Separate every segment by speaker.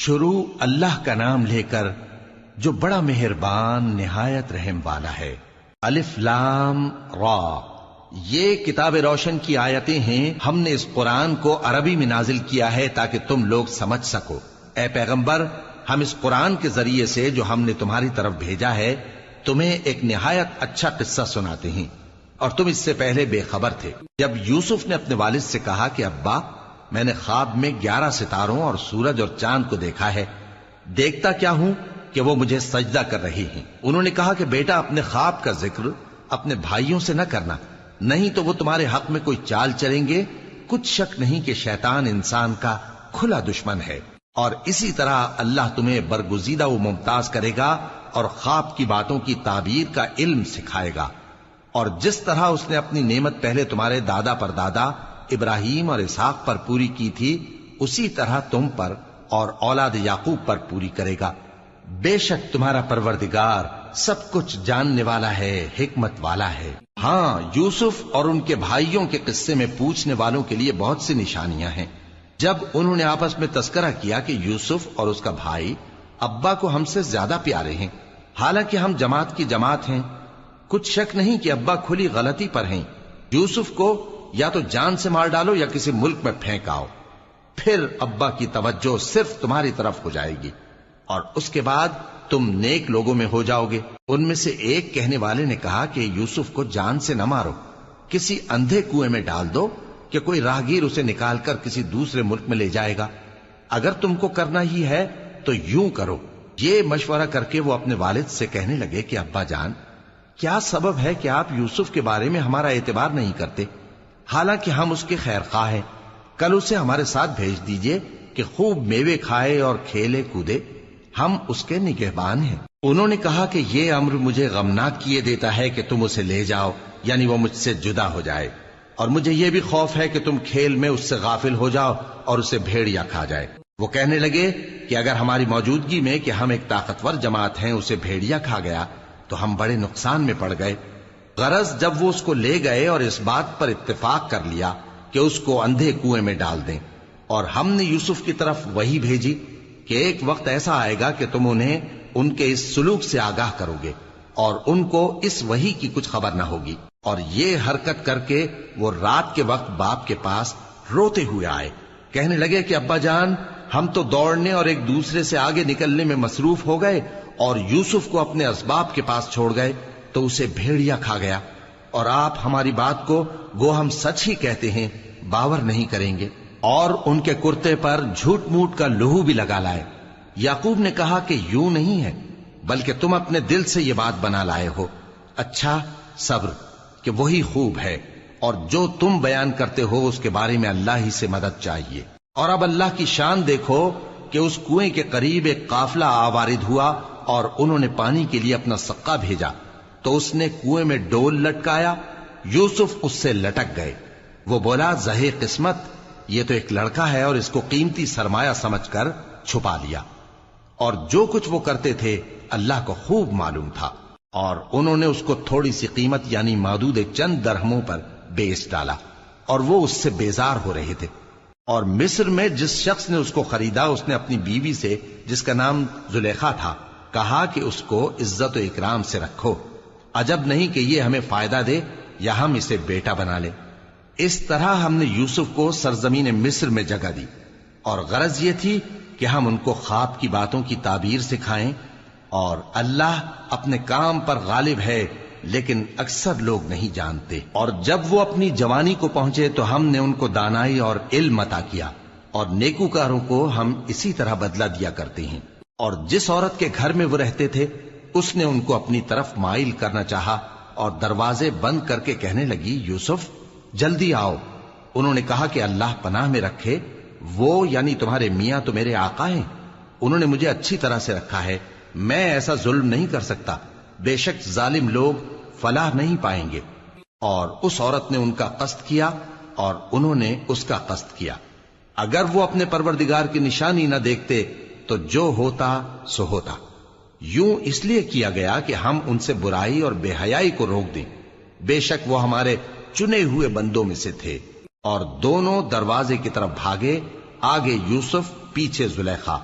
Speaker 1: شروع اللہ کا نام لے کر جو بڑا مہربان نہایت رحم والا ہے۔ الف لام را، یہ کتاب روشن کی آیتیں ہیں۔ ہم نے اس قرآن کو عربی میں نازل کیا ہے تاکہ تم لوگ سمجھ سکو۔ اے پیغمبر، ہم اس قرآن کے ذریعے سے جو ہم نے تمہاری طرف بھیجا ہے تمہیں ایک نہایت اچھا قصہ سناتے ہیں، اور تم اس سے پہلے بے خبر تھے۔ جب یوسف نے اپنے والد سے کہا کہ ابا، میں نے خواب میں 11 ستاروں اور سورج اور چاند کو دیکھا ہے، دیکھتا کیا ہوں کہ وہ مجھے سجدہ کر رہی ہیں۔ انہوں نے کہا کہ بیٹا، اپنے خواب کا ذکر اپنے بھائیوں سے نہ کرنا، نہیں تو وہ تمہارے حق میں کوئی چال چلیں گے۔ کچھ شک نہیں کہ شیطان انسان کا کھلا دشمن ہے، اور اسی طرح اللہ تمہیں برگزیدہ و ممتاز کرے گا اور خواب کی باتوں کی تعبیر کا علم سکھائے گا، اور جس طرح اس نے اپنی نعمت پہلے تمہارے دادا پر دادا ابراہیم اور اسحاق پر پوری کی تھی، اسی طرح تم پر اور اولاد یعقوب پر پوری کرے گا۔ بے شک تمہارا پروردگار سب کچھ جاننے والا ہے، حکمت والا ہے۔ ہاں، یوسف اور ان کے بھائیوں کے قصے میں پوچھنے والوں کے لیے بہت سی نشانیاں ہیں۔ جب انہوں نے آپس میں تذکرہ کیا کہ یوسف اور اس کا بھائی ابا کو ہم سے زیادہ پیارے ہیں، حالانکہ ہم جماعت کی جماعت ہیں، کچھ شک نہیں کہ ابا کھلی غلطی پر ہیں۔ یوسف کو یا تو جان سے مار ڈالو یا کسی ملک میں پھینک آؤ، پھر ابا کی توجہ صرف تمہاری طرف ہو جائے گی، اور اس کے بعد تم نیک لوگوں میں ہو جاؤ گے۔ ان میں سے ایک کہنے والے نے کہا کہ یوسف کو جان سے نہ مارو، کسی اندھے کنویں میں ڈال دو کہ کوئی راہگیر اسے نکال کر کسی دوسرے ملک میں لے جائے گا۔ اگر تم کو کرنا ہی ہے تو یوں کرو۔ یہ مشورہ کر کے وہ اپنے والد سے کہنے لگے کہ ابا جان، کیا سبب ہے کہ آپ یوسف کے بارے میں ہمارا اعتبار نہیں کرتے؟ حالانکہ ہم اس کے خیر خواہ ہیں، کل اسے ہمارے ساتھ بھیج دیجئے کہ خوب میوے کھائے اور کھیلے کودے، ہم اس کے نگہبان ہیں۔ انہوں نے کہا کہ یہ امر مجھے غمناک کیے دیتا ہے کہ تم اسے لے جاؤ، یعنی وہ مجھ سے جدا ہو جائے، اور مجھے یہ بھی خوف ہے کہ تم کھیل میں اس سے غافل ہو جاؤ اور اسے بھیڑیا کھا جائے۔ وہ کہنے لگے کہ اگر ہماری موجودگی میں کہ ہم ایک طاقتور جماعت ہیں اسے بھیڑیا کھا گیا تو ہم بڑے نقصان میں پڑ گئے۔ غرض جب وہ اس کو لے گئے اور اس بات پر اتفاق کر لیا کہ اس کو اندھے کنویں میں ڈال دیں، اور ہم نے یوسف کی طرف وحی بھیجی کہ ایک وقت ایسا آئے گا کہ تم انہیں ان کے اس سلوک سے آگاہ کرو گے، اور ان کو اس وحی کی کچھ خبر نہ ہوگی۔ اور یہ حرکت کر کے وہ رات کے وقت باپ کے پاس روتے ہوئے آئے، کہنے لگے کہ ابا جان، ہم تو دوڑنے اور ایک دوسرے سے آگے نکلنے میں مصروف ہو گئے اور یوسف کو اپنے اسباب کے پاس چھوڑ گئے تو اسے بھیڑیا کھا گیا، اور آپ ہماری بات کو گو ہم سچ ہی کہتے ہیں باور نہیں کریں گے۔ اور ان کے کرتے پر جھوٹ موٹ کا لہو بھی لگا لائے۔ یعقوب نے کہا کہ یوں نہیں ہے، بلکہ تم اپنے دل سے یہ بات بنا لائے ہو۔ اچھا، صبر، کہ وہی خوب ہے، اور جو تم بیان کرتے ہو اس کے بارے میں اللہ ہی سے مدد چاہیے۔ اور اب اللہ کی شان دیکھو کہ اس کنویں کے قریب ایک قافلہ آوارد ہوا اور انہوں نے پانی کے لیے اپنا سقا بھیجا، تو اس نے کنویں میں ڈول لٹکایا، یوسف اس سے لٹک گئے۔ وہ بولا، زہے قسمت، یہ تو ایک لڑکا ہے، اور اس کو قیمتی سرمایہ سمجھ کر چھپا لیا۔ اور جو کچھ وہ کرتے تھے اللہ کو خوب معلوم تھا، اور انہوں نے اس کو تھوڑی سی قیمت یعنی مادود چند درہموں پر بیچ ڈالا، اور وہ اس سے بیزار ہو رہے تھے۔ اور مصر میں جس شخص نے اس کو خریدا، اس نے اپنی بیوی سے جس کا نام زلیخا تھا کہا کہ اس کو عزت و اکرام سے رکھو، عجب نہیں کہ یہ ہمیں فائدہ دے یا ہم اسے بیٹا بنا لیں۔ اس طرح ہم نے یوسف کو سرزمین مصر میں جگہ دی، اور غرض یہ تھی کہ ہم ان کو خواب کی باتوں کی تعبیر سکھائیں، اور اللہ اپنے کام پر غالب ہے لیکن اکثر لوگ نہیں جانتے۔ اور جب وہ اپنی جوانی کو پہنچے تو ہم نے ان کو دانائی اور علم عطا کیا، اور نیکوکاروں کو ہم اسی طرح بدلہ دیا کرتے ہیں۔ اور جس عورت کے گھر میں وہ رہتے تھے اس نے ان کو اپنی طرف مائل کرنا چاہا، اور دروازے بند کر کے کہنے لگی، یوسف جلدی آؤ۔ انہوں نے کہا کہ اللہ پناہ میں رکھے، وہ یعنی تمہارے میاں تو میرے آقا ہیں، انہوں نے مجھے اچھی طرح سے رکھا ہے، میں ایسا ظلم نہیں کر سکتا، بے شک ظالم لوگ فلاح نہیں پائیں گے۔ اور اس عورت نے ان کا قصد کیا اور انہوں نے اس کا قصد کیا۔ اگر وہ اپنے پروردگار کی نشانی نہ دیکھتے تو جو ہوتا سو ہوتا۔ یوں اس لیے کیا گیا کہ ہم ان سے برائی اور بے حیائی کو روک دیں، بے شک وہ ہمارے چنے ہوئے بندوں میں سے تھے۔ اور دونوں دروازے کی طرف بھاگے، آگے یوسف پیچھے زلیخا،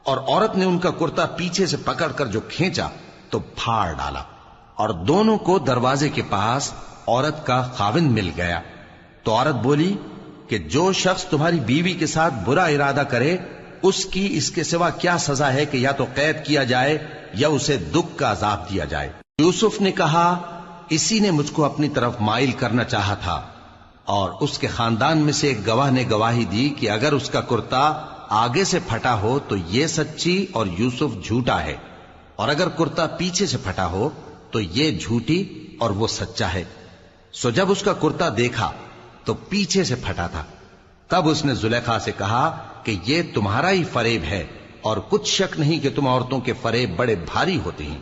Speaker 1: اور عورت نے ان کا کرتا پیچھے سے پکڑ کر جو کھینچا تو پھاڑ ڈالا، اور دونوں کو دروازے کے پاس عورت کا خاوند مل گیا۔ تو عورت بولی کہ جو شخص تمہاری بیوی کے ساتھ برا ارادہ کرے اس کی اس کے سوا کیا سزا ہے کہ یا تو قید کیا جائے یا اسے دکھ کا عذاب دیا جائے۔ یوسف نے کہا اسی نے مجھ کو اپنی طرف مائل کرنا چاہا تھا، اور اس کے خاندان میں سے ایک گواہ نے گواہی دی کہ اگر اس کا کرتا آگے سے پھٹا ہو تو یہ سچی اور یوسف جھوٹا ہے، اور اگر کرتا پیچھے سے پھٹا ہو تو یہ جھوٹی اور وہ سچا ہے۔ سو جب اس کا کرتا دیکھا تو پیچھے سے پھٹا تھا، تب اس نے زلیخا سے کہا کہ یہ تمہارا ہی فریب ہے، اور کچھ شک نہیں کہ تم عورتوں کے فریب بڑے بھاری ہوتے ہیں۔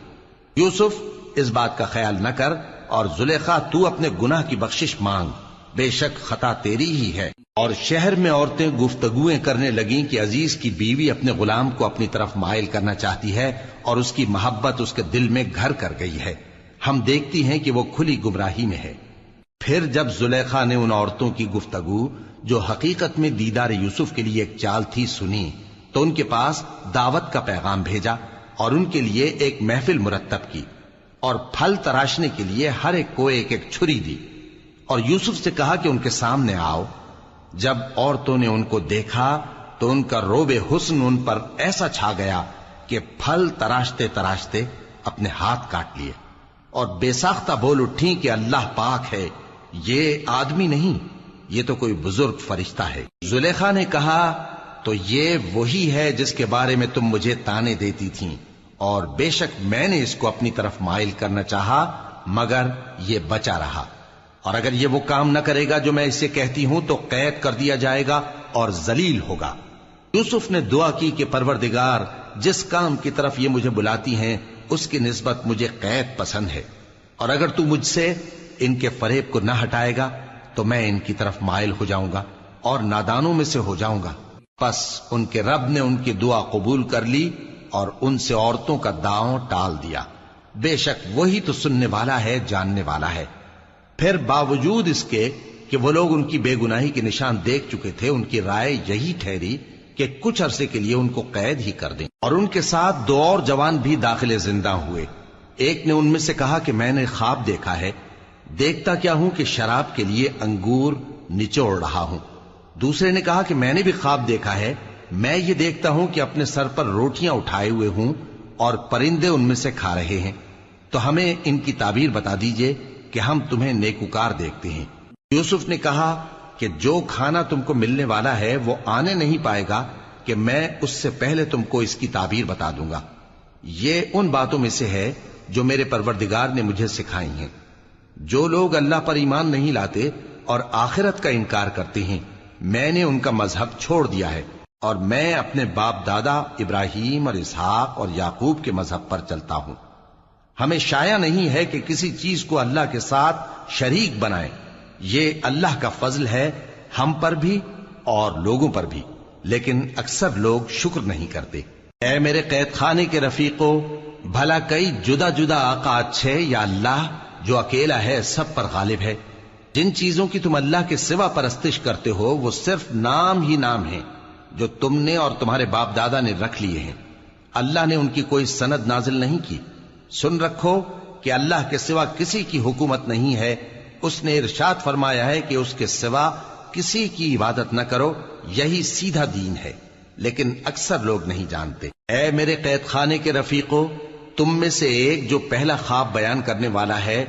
Speaker 1: یوسف اس بات کا خیال نہ کر، اور زلیخا تو اپنے گناہ کی بخشش مانگ، بے شک خطا تیری ہی ہے۔ اور شہر میں عورتیں گفتگویں کرنے لگیں کہ عزیز کی بیوی اپنے غلام کو اپنی طرف مائل کرنا چاہتی ہے، اور اس کی محبت اس کے دل میں گھر کر گئی ہے، ہم دیکھتی ہیں کہ وہ کھلی گمراہی میں ہے۔ پھر جب زلیخا نے ان عورتوں کی گفتگو جو حقیقت میں دیدار یوسف کے لیے ایک چال تھی سنی، تو ان کے پاس دعوت کا پیغام بھیجا اور ان کے لیے ایک محفل مرتب کی، اور پھل تراشنے کے لیے ہر ایک کو ایک ایک چھری دی، اور یوسف سے کہا کہ ان کے سامنے آؤ۔ جب عورتوں نے ان کو دیکھا تو ان کا روب حسن ان پر ایسا چھا گیا کہ پھل تراشتے تراشتے اپنے ہاتھ کاٹ لیے، اور بے ساختہ بول اٹھیں کہ اللہ پاک ہے، یہ آدمی نہیں، یہ تو کوئی بزرگ فرشتہ ہے۔ زلیخا نے کہا تو یہ وہی ہے جس کے بارے میں تم مجھے تانے دیتی تھیں، اور بے شک میں نے اس کو اپنی طرف مائل کرنا چاہا مگر یہ بچا رہا، اور اگر یہ وہ کام نہ کرے گا جو میں اسے کہتی ہوں تو قید کر دیا جائے گا اور ذلیل ہوگا۔ یوسف نے دعا کی کہ پروردگار جس کام کی طرف یہ مجھے بلاتی ہیں اس کی نسبت مجھے قید پسند ہے، اور اگر تو مجھ سے ان کے فریب کو نہ ہٹائے گا تو میں ان کی طرف مائل ہو جاؤں گا اور نادانوں میں سے ہو جاؤں گا۔ پس ان کے رب نے ان کی دعا قبول کر لی اور ان سے عورتوں کا داؤں ٹال دیا، بے شک وہی تو سننے والا ہے، جاننے والا ہے۔ پھر باوجود اس کے کہ وہ لوگ ان کی بے گناہی کے نشان دیکھ چکے تھے، ان کی رائے یہی ٹھہری کہ کچھ عرصے کے لیے ان کو قید ہی کر دیں، اور ان کے ساتھ دو اور جوان بھی داخل زندہ ہوئے۔ ایک نے ان میں سے کہا کہ میں نے خواب دیکھا ہے، دیکھتا کیا ہوں کہ شراب کے لیے انگور نچوڑ رہا ہوں۔ دوسرے نے کہا کہ میں نے بھی خواب دیکھا ہے، میں یہ دیکھتا ہوں کہ اپنے سر پر روٹیاں اٹھائے ہوئے ہوں اور پرندے ان میں سے کھا رہے ہیں، تو ہمیں ان کی تعبیر بتا دیجئے کہ ہم تمہیں نیکوکار دیکھتے ہیں۔ یوسف نے کہا کہ جو کھانا تم کو ملنے والا ہے وہ آنے نہیں پائے گا کہ میں اس سے پہلے تم کو اس کی تعبیر بتا دوں گا۔ یہ ان باتوں میں سے ہے جو میرے پروردگار نے مجھے سکھائی ہیں۔ جو لوگ اللہ پر ایمان نہیں لاتے اور آخرت کا انکار کرتے ہیں، میں نے ان کا مذہب چھوڑ دیا ہے، اور میں اپنے باپ دادا ابراہیم اور اسحاق اور یعقوب کے مذہب پر چلتا ہوں۔ ہمیں شایع نہیں ہے کہ کسی چیز کو اللہ کے ساتھ شریک بنائیں، یہ اللہ کا فضل ہے ہم پر بھی اور لوگوں پر بھی، لیکن اکثر لوگ شکر نہیں کرتے۔ اے میرے قید خانے کے رفیقو، بھلا کئی جدا جدا آقا اچھے یا اللہ جو اکیلا ہے سب پر غالب ہے؟ جن چیزوں کی تم اللہ کے سوا پرستش کرتے ہو وہ صرف نام ہی نام ہیں جو تم نے اور تمہارے باپ دادا نے رکھ لیے ہیں، اللہ نے ان کی کوئی سند نازل نہیں کی۔ سن رکھو کہ اللہ کے سوا کسی کی حکومت نہیں ہے، اس نے ارشاد فرمایا ہے کہ اس کے سوا کسی کی عبادت نہ کرو، یہی سیدھا دین ہے، لیکن اکثر لوگ نہیں جانتے۔ اے میرے قید خانے کے رفیقو، تم میں سے ایک جو پہلا خواب بیان کرنے والا ہے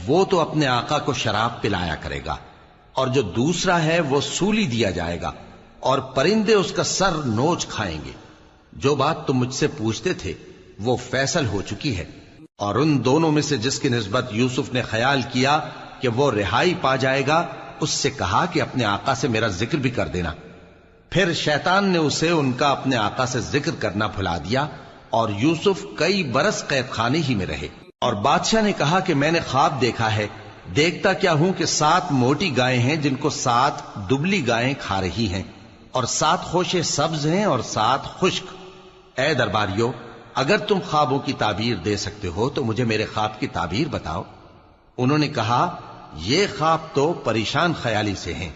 Speaker 1: وہ تو اپنے آقا کو شراب پلایا کرے گا، اور جو دوسرا ہے وہ سولی دیا جائے گا، اور پرندے اس کا سر نوچ کھائیں گے۔ جو بات تم مجھ سے پوچھتے تھے وہ فیصل ہو چکی ہے، اور ان دونوں میں سے جس کی نسبت یوسف نے خیال کیا کہ وہ رہائی پا جائے گا، اس سے کہا کہ اپنے آقا سے میرا ذکر بھی کر دینا۔ پھر شیطان نے اسے ان کا اپنے آقا سے ذکر کرنا بھلا دیا، اور یوسف کئی برس قید خانے ہی میں رہے۔ اور بادشاہ نے کہا کہ میں نے خواب دیکھا ہے، دیکھتا کیا ہوں کہ 7 موٹی گائیں ہیں جن کو 7 دبلی گائیں کھا رہی ہیں، اور 7 خوشے سبز ہیں اور 7 خشک۔ اے درباریو، اگر تم خوابوں کی تعبیر دے سکتے ہو تو مجھے میرے خواب کی تعبیر بتاؤ۔ انہوں نے کہا یہ خواب تو پریشان خیالی سے ہیں،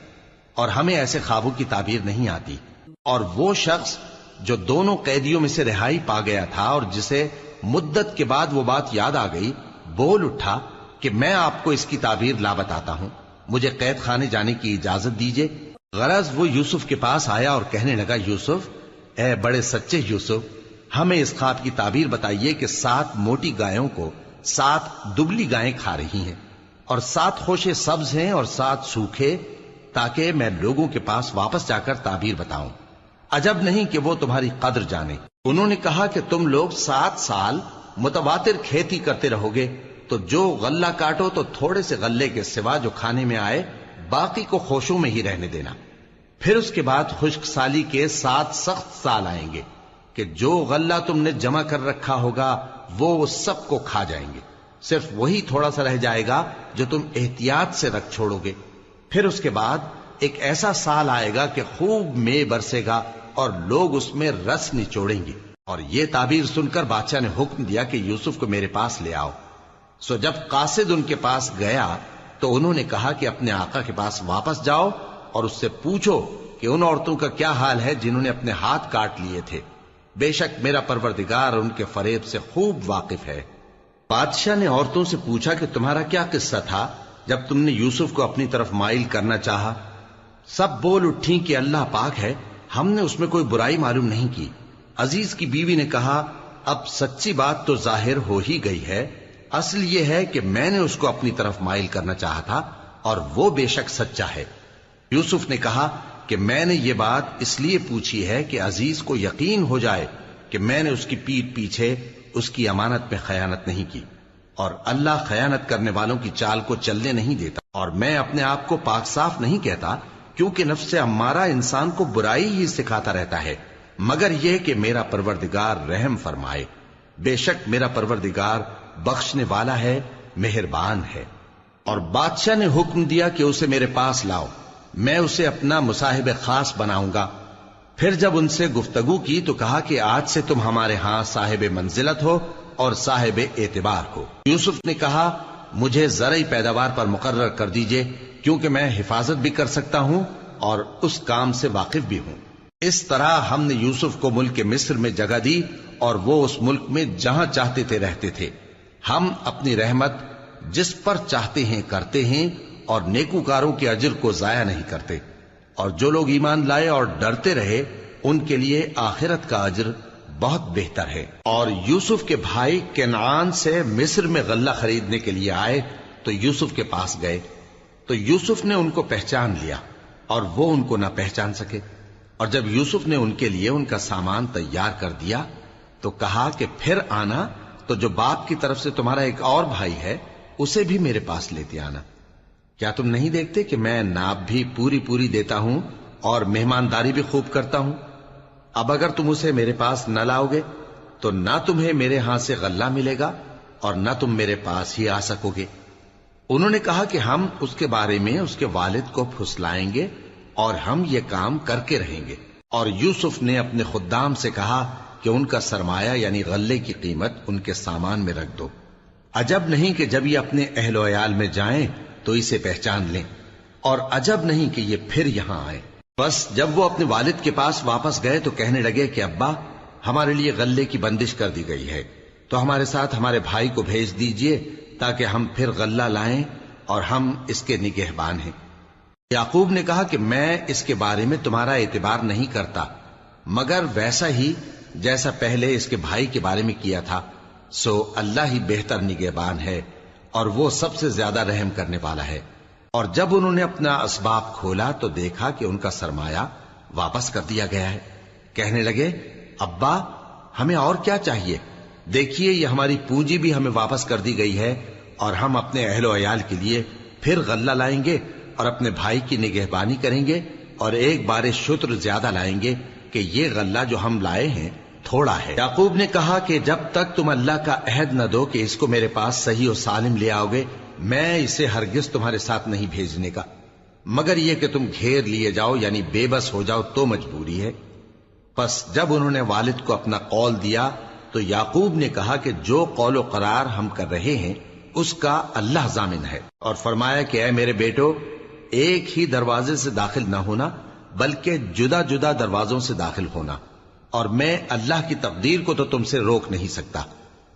Speaker 1: اور ہمیں ایسے خوابوں کی تعبیر نہیں آتی۔ اور وہ شخص جو دونوں قیدیوں میں سے رہائی پا گیا تھا اور جسے مدت کے بعد وہ بات یاد آ گئی، بول اٹھا کہ میں آپ کو اس کی تعبیر لا بتاتا ہوں، مجھے قید خانے جانے کی اجازت دیجیے۔ غرض وہ یوسف کے پاس آیا اور کہنے لگا، یوسف، اے بڑے سچے یوسف، ہمیں اس خواب کی تعبیر بتائیے کہ 7 موٹی گایوں کو 7 دبلی گائیں کھا رہی ہیں، اور 7 خوشے سبز ہیں اور 7 سوکھے، تاکہ میں لوگوں کے پاس واپس جا کر تعبیر بتاؤں۔ عجب نہیں کہ وہ تمہاری قدر جانے۔ انہوں نے کہا کہ تم لوگ 7 سال متواتر کھیتی کرتے رہو گے، تو جو غلہ کاٹو تو تھوڑے سے غلے کے سوا جو کھانے میں آئے باقی کو خوشوں میں ہی رہنے دینا۔ پھر اس کے بعد خشک سالی کے 7 سخت سال آئیں گے کہ جو غلہ تم نے جمع کر رکھا ہوگا وہ سب کو کھا جائیں گے، صرف وہی تھوڑا سا رہ جائے گا جو تم احتیاط سے رکھ چھوڑو گے۔ پھر اس کے بعد ایک ایسا سال آئے گا کہ خوب مے برسے گا اور لوگ اس میں رس نچوڑیں گے۔ اور یہ تعبیر سن کر بادشاہ نے حکم دیا کہ یوسف کو میرے پاس لے آؤ۔ سو جب قاصد ان کے پاس گیا تو انہوں نے کہا کہ اپنے آقا کے پاس واپس جاؤ اور اس سے پوچھو کہ ان عورتوں کا کیا حال ہے جنہوں نے اپنے ہاتھ کاٹ لیے تھے، بے شک میرا پروردگار ان کے فریب سے خوب واقف ہے۔ بادشاہ نے عورتوں سے پوچھا کہ تمہارا کیا قصہ تھا جب تم نے یوسف کو اپنی طرف مائل کرنا چاہا؟ سب بول اٹھیں کہ اللہ پاک ہے، ہم نے اس میں کوئی برائی معلوم نہیں کی۔ عزیز کی بیوی نے کہا، اب سچی بات تو ظاہر ہو ہی گئی ہے، اصل یہ ہے کہ میں نے اس کو اپنی طرف مائل کرنا چاہا تھا اور وہ بے شک سچا ہے۔ یوسف نے کہا کہ میں نے یہ بات اس لیے پوچھی ہے کہ عزیز کو یقین ہو جائے کہ میں نے اس کی پیٹھ پیچھے اس کی امانت میں خیانت نہیں کی، اور اللہ خیانت کرنے والوں کی چال کو چلنے نہیں دیتا، اور میں اپنے آپ کو پاک صاف نہیں کہتا، کیونکہ نفس امارہ انسان کو برائی ہی سکھاتا رہتا ہے، مگر یہ کہ میرا پروردگار رحم فرمائے، بے شک میرا پروردگار بخشنے والا ہے، مہربان ہے۔ اور بادشاہ نے حکم دیا کہ اسے میرے پاس لاؤ، میں اسے اپنا مصاحب خاص بناؤں گا۔ پھر جب ان سے گفتگو کی تو کہا کہ آج سے تم ہمارے ہاں صاحب منزلت ہو اور صاحب اعتبار ہو۔ یوسف نے کہا، مجھے زرعی پیداوار پر مقرر کر دیجئے، کیونکہ میں حفاظت بھی کر سکتا ہوں اور اس کام سے واقف بھی ہوں۔ اس طرح ہم نے یوسف کو ملک مصر میں جگہ دی اور وہ اس ملک میں جہاں چاہتے تھے رہتے تھے۔ ہم اپنی رحمت جس پر چاہتے ہیں کرتے ہیں اور نیکوکاروں کے اجر کو ضائع نہیں کرتے، اور جو لوگ ایمان لائے اور ڈرتے رہے ان کے لیے آخرت کا اجر بہت بہتر ہے۔ اور یوسف کے بھائی کنعان سے مصر میں غلہ خریدنے کے لیے آئے تو یوسف کے پاس گئے، تو یوسف نے ان کو پہچان لیا اور وہ ان کو نہ پہچان سکے۔ اور جب یوسف نے ان کے لیے ان کا سامان تیار کر دیا تو کہا کہ پھر آنا تو جو باپ کی طرف سے تمہارا ایک اور بھائی ہے اسے بھی میرے پاس لیتے آنا۔ کیا تم نہیں دیکھتے کہ میں ناب بھی پوری دیتا ہوں اور مہمانداری بھی خوب کرتا ہوں؟ اب اگر تم اسے میرے پاس نہ لاؤ گے تو نہ تمہیں میرے ہاں سے غلہ ملے گا اور نہ تم میرے پاس ہی آ سکو گے۔ انہوں نے کہا کہ ہم اس کے بارے میں اس کے والد کو پھسلائیں گے اور ہم یہ کام کر کے رہیں گے۔ اور یوسف نے اپنے خدام سے کہا کہ ان کا سرمایہ یعنی غلے کی قیمت ان کے سامان میں رکھ دو۔ عجب نہیں کہ جب یہ اپنے اہل و عیال میں جائیں تو اسے پہچان لیں، اور عجب نہیں کہ یہ پھر یہاں آئیں۔ بس جب وہ اپنے والد کے پاس واپس گئے تو کہنے لگے کہ ابا، ہمارے لیے غلے کی بندش کر دی گئی ہے، تو ہمارے ساتھ ہمارے بھائی کو بھیج دیجئے تاکہ ہم پھر غلہ لائیں اور ہم اس کے نگہبان ہیں۔ یعقوب نے کہا کہ میں اس کے بارے میں تمہارا اعتبار نہیں کرتا، مگر ویسا ہی جیسا پہلے اس کے بھائی کے بارے میں کیا تھا، سو اللہ ہی بہتر نگہبان ہے اور وہ سب سے زیادہ رحم کرنے والا ہے۔ اور جب انہوں نے اپنا اسباب کھولا تو دیکھا کہ ان کا سرمایہ واپس کر دیا گیا ہے۔ کہنے لگے، ابا، ہمیں اور کیا چاہیے؟ دیکھیے یہ ہماری پونجی بھی ہمیں واپس کر دی گئی ہے، اور ہم اپنے اہل و عیال کے لیے پھر غلہ لائیں گے اور اپنے بھائی کی نگہبانی کریں گے، اور ایک بار شتر زیادہ لائیں گے کہ یہ غلہ جو ہم لائے ہیں تھوڑا ہے۔ یعقوب نے کہا کہ جب تک تم اللہ کا عہد نہ دو کہ اس کو میرے پاس صحیح و سالم لے آؤ گے، میں اسے ہرگز تمہارے ساتھ نہیں بھیجنے کا، مگر یہ کہ تم گھیر لیے جاؤ یعنی بے بس ہو جاؤ تو مجبوری ہے۔ پس جب انہوں نے والد کو اپنا قول دیا تو یعقوب نے کہا کہ جو قول و قرار ہم کر رہے ہیں اس کا اللہ ضامن ہے، اور فرمایا کہ اے میرے بیٹو، ایک ہی دروازے سے داخل نہ ہونا بلکہ جدا جدا دروازوں سے داخل ہونا، اور میں اللہ کی تقدیر کو تو تم سے روک نہیں سکتا.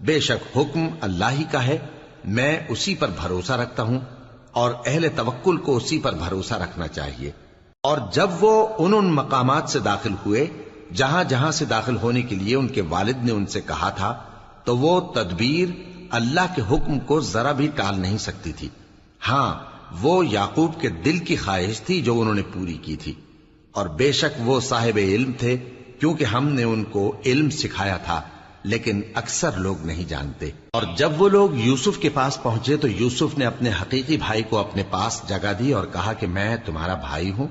Speaker 1: بے شک حکم اللہ ہی کا ہے، میں اسی پر بھروسہ رکھتا ہوں، اور اہل توکل کو اسی پر بھروسہ رکھنا چاہیے. اور جب وہ ان مقامات سے داخل ہوئے جہاں جہاں سے داخل ہونے کے لیے ان کے والد نے ان سے کہا تھا، تو وہ تدبیر اللہ کے حکم کو ذرا بھی ٹال نہیں سکتی تھی. ہاں، وہ یعقوب کے دل کی خواہش تھی جو انہوں نے پوری کی تھی، اور بے شک وہ صاحب علم تھے، کیونکہ ہم نے ان کو علم سکھایا تھا، لیکن اکثر لوگ نہیں جانتے. اور جب وہ لوگ یوسف کے پاس پہنچے تو یوسف نے اپنے حقیقی بھائی کو اپنے پاس جگہ دی اور کہا کہ میں تمہارا بھائی ہوں،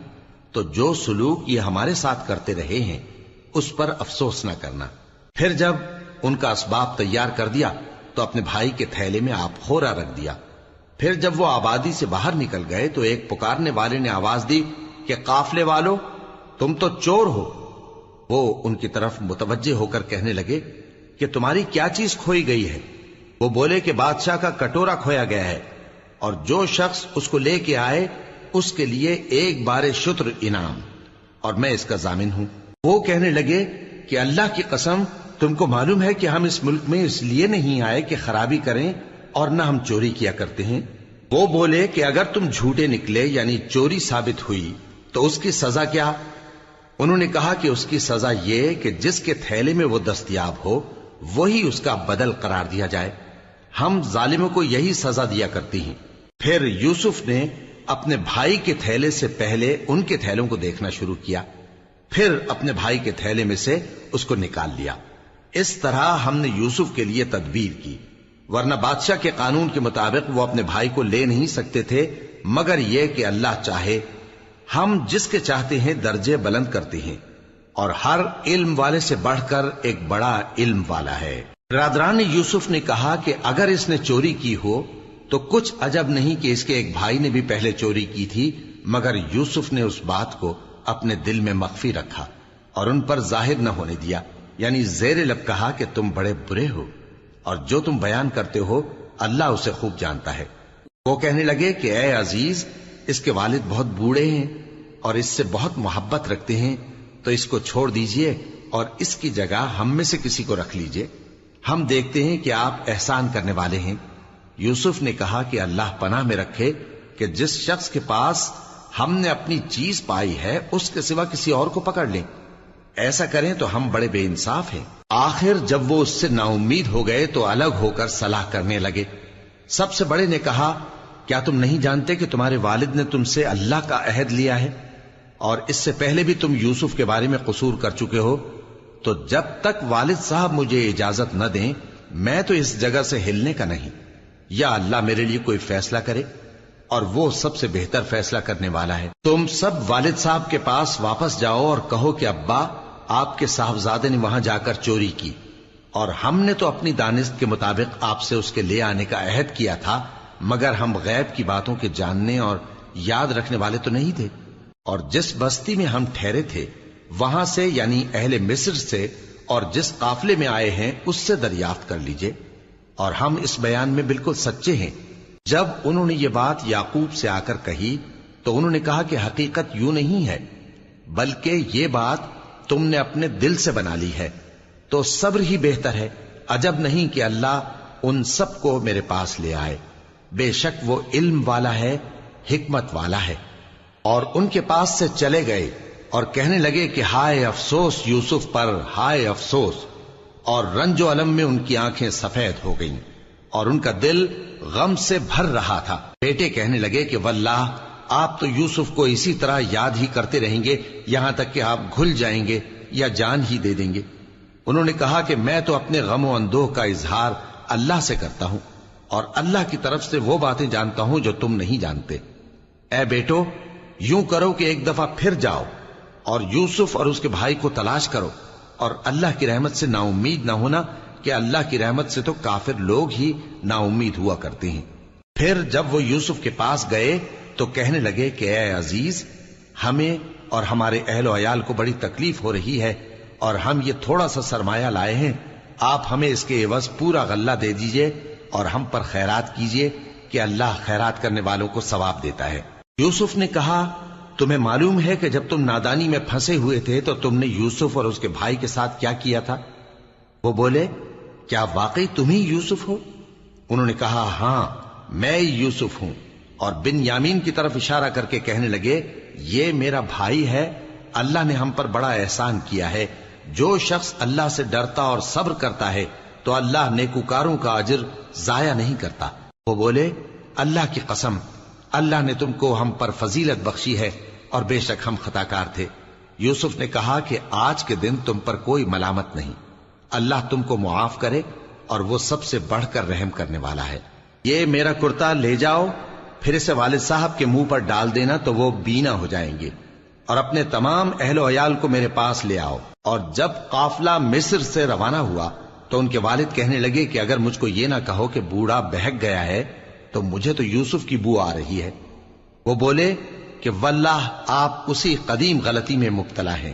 Speaker 1: تو جو سلوک یہ ہمارے ساتھ کرتے رہے ہیں اس پر افسوس نہ کرنا. پھر جب ان کا اسباب تیار کر دیا تو اپنے بھائی کے تھیلے میں آپ خورا رکھ دیا. پھر جب وہ آبادی سے باہر نکل گئے تو ایک پکارنے والے نے آواز دی کہ قافلے والو، تم تو چور ہو. وہ ان کی طرف متوجہ ہو کر کہنے لگے کہ تمہاری کیا چیز کھوئی گئی ہے؟ وہ بولے کہ بادشاہ کا کٹورا کھویا گیا ہے، اور جو شخص اس کو لے کے آئے اس کے لیے ایک بار شتر انعام، اور میں اس کا ضامن ہوں. وہ کہنے لگے کہ اللہ کی قسم، تم کو معلوم ہے کہ ہم اس ملک میں اس لیے نہیں آئے کہ خرابی کریں، اور نہ ہم چوری کیا کرتے ہیں. وہ بولے کہ اگر تم جھوٹے نکلے یعنی چوری ثابت ہوئی تو اس کی سزا کیا؟ انہوں نے کہا کہ اس کی سزا یہ کہ جس کے تھیلے میں وہ دستیاب ہو وہی اس کا بدل قرار دیا جائے. ہم ظالموں کو یہی سزا دیا کرتی ہیں. پھر یوسف نے اپنے بھائی کے تھیلے سے پہلے ان کے تھیلوں کو دیکھنا شروع کیا، پھر اپنے بھائی کے تھیلے میں سے اس کو نکال لیا. اس طرح ہم نے یوسف کے لیے تدبیر کی، ورنہ بادشاہ کے قانون کے مطابق وہ اپنے بھائی کو لے نہیں سکتے تھے مگر یہ کہ اللہ چاہے. ہم جس کے چاہتے ہیں درجے بلند کرتے ہیں، اور ہر علم والے سے بڑھ کر ایک بڑا علم والا ہے. برادران یوسف نے کہا کہ اگر اس نے چوری کی ہو تو کچھ عجب نہیں کہ اس کے ایک بھائی نے بھی پہلے چوری کی تھی، مگر یوسف نے اس بات کو اپنے دل میں مخفی رکھا اور ان پر ظاہر نہ ہونے دیا، یعنی زیر لب کہا کہ تم بڑے برے ہو، اور جو تم بیان کرتے ہو اللہ اسے خوب جانتا ہے. وہ کہنے لگے کہ اے عزیز، اس کے والد بہت بوڑھے ہیں اور اس سے بہت محبت رکھتے ہیں، تو اس کو چھوڑ دیجئے اور اس کی جگہ ہم میں سے کسی کو رکھ لیجئے، ہم دیکھتے ہیں کہ آپ احسان کرنے والے ہیں. یوسف نے کہا کہ اللہ پناہ میں رکھے کہ جس شخص کے پاس ہم نے اپنی چیز پائی ہے اس کے سوا کسی اور کو پکڑ لیں، ایسا کریں تو ہم بڑے بے انصاف ہیں. آخر جب وہ اس سے نا امید ہو گئے تو الگ ہو کر صلاح کرنے لگے. سب سے بڑے نے کہا کیا تم نہیں جانتے کہ تمہارے والد نے تم سے اللہ کا عہد لیا ہے، اور اس سے پہلے بھی تم یوسف کے بارے میں قصور کر چکے ہو، تو جب تک والد صاحب مجھے اجازت نہ دیں میں تو اس جگہ سے ہلنے کا نہیں، یا اللہ میرے لیے کوئی فیصلہ کرے، اور وہ سب سے بہتر فیصلہ کرنے والا ہے. تم سب والد صاحب کے پاس واپس جاؤ اور کہو کہ ابا، آپ کے صاحبزادے نے وہاں جا کر چوری کی، اور ہم نے تو اپنی دانست کے مطابق آپ سے اس کے لے آنے کا عہد کیا تھا، مگر ہم غیب کی باتوں کے جاننے اور یاد رکھنے والے تو نہیں تھے. اور جس بستی میں ہم ٹھہرے تھے وہاں سے یعنی اہل مصر سے اور جس قافلے میں آئے ہیں اس سے دریافت کر لیجئے، اور ہم اس بیان میں بالکل سچے ہیں. جب انہوں نے یہ بات یعقوب سے آ کر کہی تو انہوں نے کہا کہ حقیقت یوں نہیں ہے، بلکہ یہ بات تم نے اپنے دل سے بنا لی ہے، تو صبر ہی بہتر ہے. عجب نہیں کہ اللہ ان سب کو میرے پاس لے آئے، بے شک وہ علم والا ہے، حکمت والا ہے. اور ان کے پاس سے چلے گئے اور کہنے لگے کہ ہائے افسوس یوسف پر، ہائے افسوس، اور رنج و الم میں ان کی آنکھیں سفید ہو گئیں اور ان کا دل غم سے بھر رہا تھا. بیٹے کہنے لگے کہ واللہ آپ تو یوسف کو اسی طرح یاد ہی کرتے رہیں گے یہاں تک کہ آپ گھل جائیں گے یا جان ہی دے دیں گے. انہوں نے کہا کہ میں تو اپنے غم و اندوہ کا اظہار اللہ سے کرتا ہوں، اور اللہ کی طرف سے وہ باتیں جانتا ہوں جو تم نہیں جانتے. اے بیٹو، یوں کرو کہ ایک دفعہ پھر جاؤ اور یوسف اور اس کے بھائی کو تلاش کرو، اور اللہ کی رحمت سے نا امید نہ ہونا کہ اللہ کی رحمت سے تو کافر لوگ ہی نا امید ہوا کرتے ہیں. پھر جب وہ یوسف کے پاس گئے تو کہنے لگے کہ اے عزیز، ہمیں اور ہمارے اہل و عیال کو بڑی تکلیف ہو رہی ہے، اور ہم یہ تھوڑا سا سرمایہ لائے ہیں، آپ ہمیں اس کے عوض پورا غلہ دے دیجئے اور ہم پر خیرات کیجئے کہ اللہ خیرات کرنے والوں کو ثواب دیتا ہے. یوسف نے کہا تمہیں معلوم ہے کہ جب تم نادانی میں پھنسے ہوئے تھے تو تم نے یوسف اور اس کے بھائی کے ساتھ کیا کیا تھا؟ وہ بولے کیا واقعی تم ہی یوسف ہو؟ انہوں نے کہا ہاں میں یوسف ہوں، اور بن یامین کی طرف اشارہ کر کے کہنے لگے یہ میرا بھائی ہے، اللہ نے ہم پر بڑا احسان کیا ہے، جو شخص اللہ سے ڈرتا اور صبر کرتا ہے تو اللہ نیکوکاروں کا اجر ضائع نہیں کرتا۔ وہ بولے اللہ کی قسم اللہ نے تم کو ہم پر فضیلت بخشی ہے اور بے شک ہم خطا کار تھے۔ یوسف نے کہا کہ آج کے دن تم پر کوئی ملامت نہیں، اللہ تم کو معاف کرے اور وہ سب سے بڑھ کر رحم کرنے والا ہے۔ یہ میرا کرتا لے جاؤ، پھر اسے والد صاحب کے منہ پر ڈال دینا تو وہ بینا ہو جائیں گے، اور اپنے تمام اہل و عیال کو میرے پاس لے آؤ۔ اور جب قافلہ مصر سے روانہ ہوا تو ان کے والد کہنے لگے کہ اگر مجھ کو یہ نہ کہو کہ بوڑھا بہک گیا ہے تو مجھے تو یوسف کی بو آ رہی ہے۔ وہ بولے کہ واللہ آپ اسی قدیم غلطی میں مبتلا ہیں۔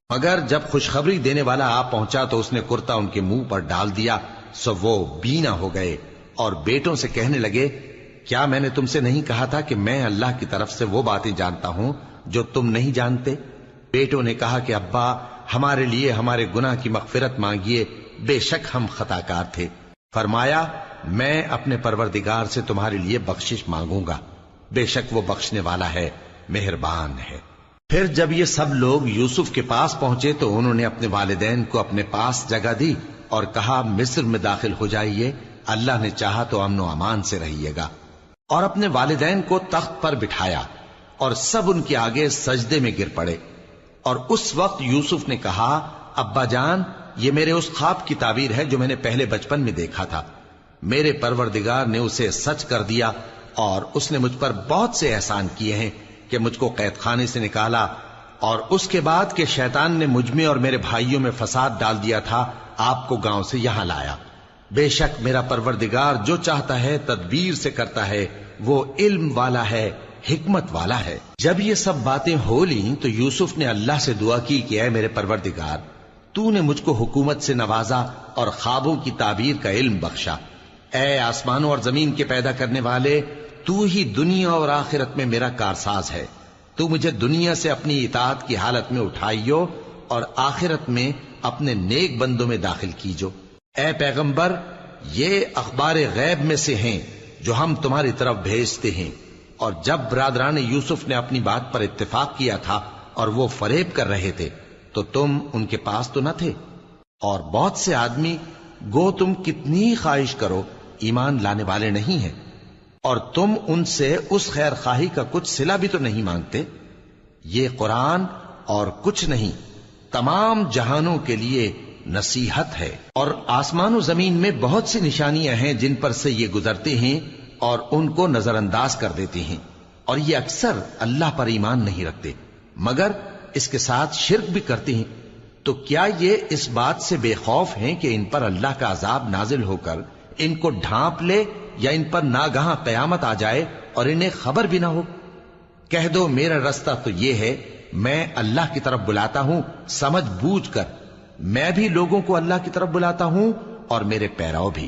Speaker 1: مگر جب خوشخبری دینے والا آپ پہنچا تو اس نے کرتا ان کے منہ پر ڈال دیا، سو وہ بینا ہو گئے اور بیٹوں سے کہنے لگے کیا میں نے تم سے نہیں کہا تھا کہ میں اللہ کی طرف سے وہ باتیں جانتا ہوں جو تم نہیں جانتے؟ بیٹوں نے کہا کہ ابا ہمارے لیے ہمارے گناہ کی مغفرت مانگیے، بے شک ہم خطا کار تھے۔ فرمایا میں اپنے پروردگار سے تمہارے لیے بخشش مانگوں گا، بے شک وہ بخشنے والا ہے، مہربان ہے۔ پھر جب یہ سب لوگ یوسف کے پاس پہنچے تو انہوں نے اپنے والدین کو اپنے پاس جگہ دی اور کہا مصر میں داخل ہو جائیے، اللہ نے چاہا تو امن و امان سے رہیے گا۔ اور اپنے والدین کو تخت پر بٹھایا اور سب ان کے آگے سجدے میں گر پڑے۔ اور اس وقت یوسف نے کہا ابا جان یہ میرے اس خواب کی تعبیر ہے جو میں نے پہلے بچپن میں دیکھا تھا، میرے پروردگار نے اسے سچ کر دیا اور اس نے مجھ پر بہت سے احسان کیے ہیں کہ مجھ کو قید خانے سے نکالا، اور اس کے بعد کہ شیطان نے مجھ میں اور میرے بھائیوں میں فساد ڈال دیا تھا آپ کو گاؤں سے یہاں لایا۔ بے شک میرا پروردگار جو چاہتا ہے تدبیر سے کرتا ہے، وہ علم والا ہے، حکمت والا ہے۔ جب یہ سب باتیں ہو لیں تو یوسف نے اللہ سے دعا کی کہ اے میرے پروردگار تو نے مجھ کو حکومت سے نوازا اور خوابوں کی تعبیر کا علم بخشا۔ اے آسمانوں اور زمین کے پیدا کرنے والے، تو ہی دنیا اور آخرت میں میرا کارساز ہے، تو مجھے دنیا سے اپنی اطاعت کی حالت میں اٹھائیو اور آخرت میں اپنے نیک بندوں میں داخل کیجو۔ اے پیغمبر یہ اخبار غیب میں سے ہیں جو ہم تمہاری طرف بھیجتے ہیں۔ اور جب برادران یوسف نے اپنی بات پر اتفاق کیا تھا اور وہ فریب کر رہے تھے تو تم ان کے پاس تو نہ تھے، اور بہت سے آدمی گو تم کتنی خواہش کرو ایمان لانے والے نہیں ہیں، اور تم ان سے اس خیر خواہی کا کچھ صلہ بھی تو نہیں مانگتے۔ یہ قرآن اور کچھ نہیں تمام جہانوں کے لیے نصیحت ہے، اور آسمان و زمین میں بہت سی نشانیاں ہیں جن پر سے یہ گزرتے ہیں اور ان کو نظر انداز کر دیتے ہیں، اور یہ اکثر اللہ پر ایمان نہیں رکھتے مگر اس کے ساتھ شرک بھی کرتے ہیں۔ تو کیا یہ اس بات سے بے خوف ہیں کہ ان پر اللہ کا عذاب نازل ہو کر ان کو ڈھانپ لے، یا ان پر ناگہاں قیامت آ جائے اور انہیں خبر بھی نہ ہو؟ کہہ دو میرا رستہ تو یہ ہے، میں اللہ کی طرف بلاتا ہوں سمجھ بوجھ کر، میں بھی لوگوں کو اللہ کی طرف بلاتا ہوں اور میرے پیراؤ بھی،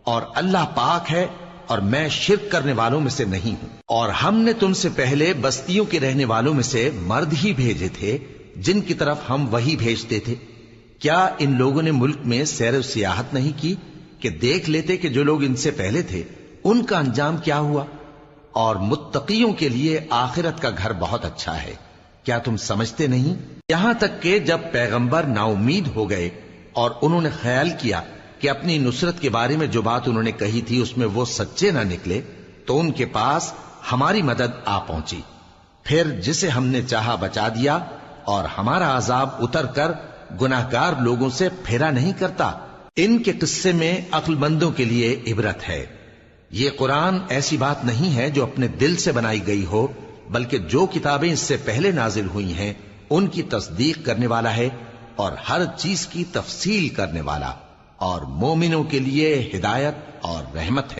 Speaker 1: اور اللہ پاک ہے اور میں شرک کرنے والوں میں سے نہیں ہوں۔ اور ہم نے تم سے پہلے بستیوں کے رہنے والوں میں سے مرد ہی بھیجے تھے جن کی طرف ہم وہی بھیجتے تھے۔ کیا ان لوگوں نے ملک میں سیر و سیاحت نہیں کی کہ دیکھ لیتے کہ جو لوگ ان سے پہلے تھے ان کا انجام کیا ہوا؟ اور متقیوں کے لیے آخرت کا گھر بہت اچھا ہے، کیا تم سمجھتے نہیں؟ یہاں تک کہ جب پیغمبر نا امید ہو گئے اور انہوں نے خیال کیا کہ اپنی نصرت کے بارے میں جو بات انہوں نے کہی تھی اس میں وہ سچے نہ نکلے، تو ان کے پاس ہماری مدد آ پہنچی، پھر جسے ہم نے چاہا بچا دیا، اور ہمارا عذاب اتر کر گناہگار لوگوں سے پھیرا نہیں کرتا۔ ان کے قصے میں عقل مندوں کے لیے عبرت ہے۔ یہ قرآن ایسی بات نہیں ہے جو اپنے دل سے بنائی گئی ہو، بلکہ جو کتابیں اس سے پہلے نازل ہوئی ہیں ان کی تصدیق کرنے والا ہے اور ہر چیز کی تفصیل کرنے والا، اور مومنوں کے لیے ہدایت اور رحمت ہے۔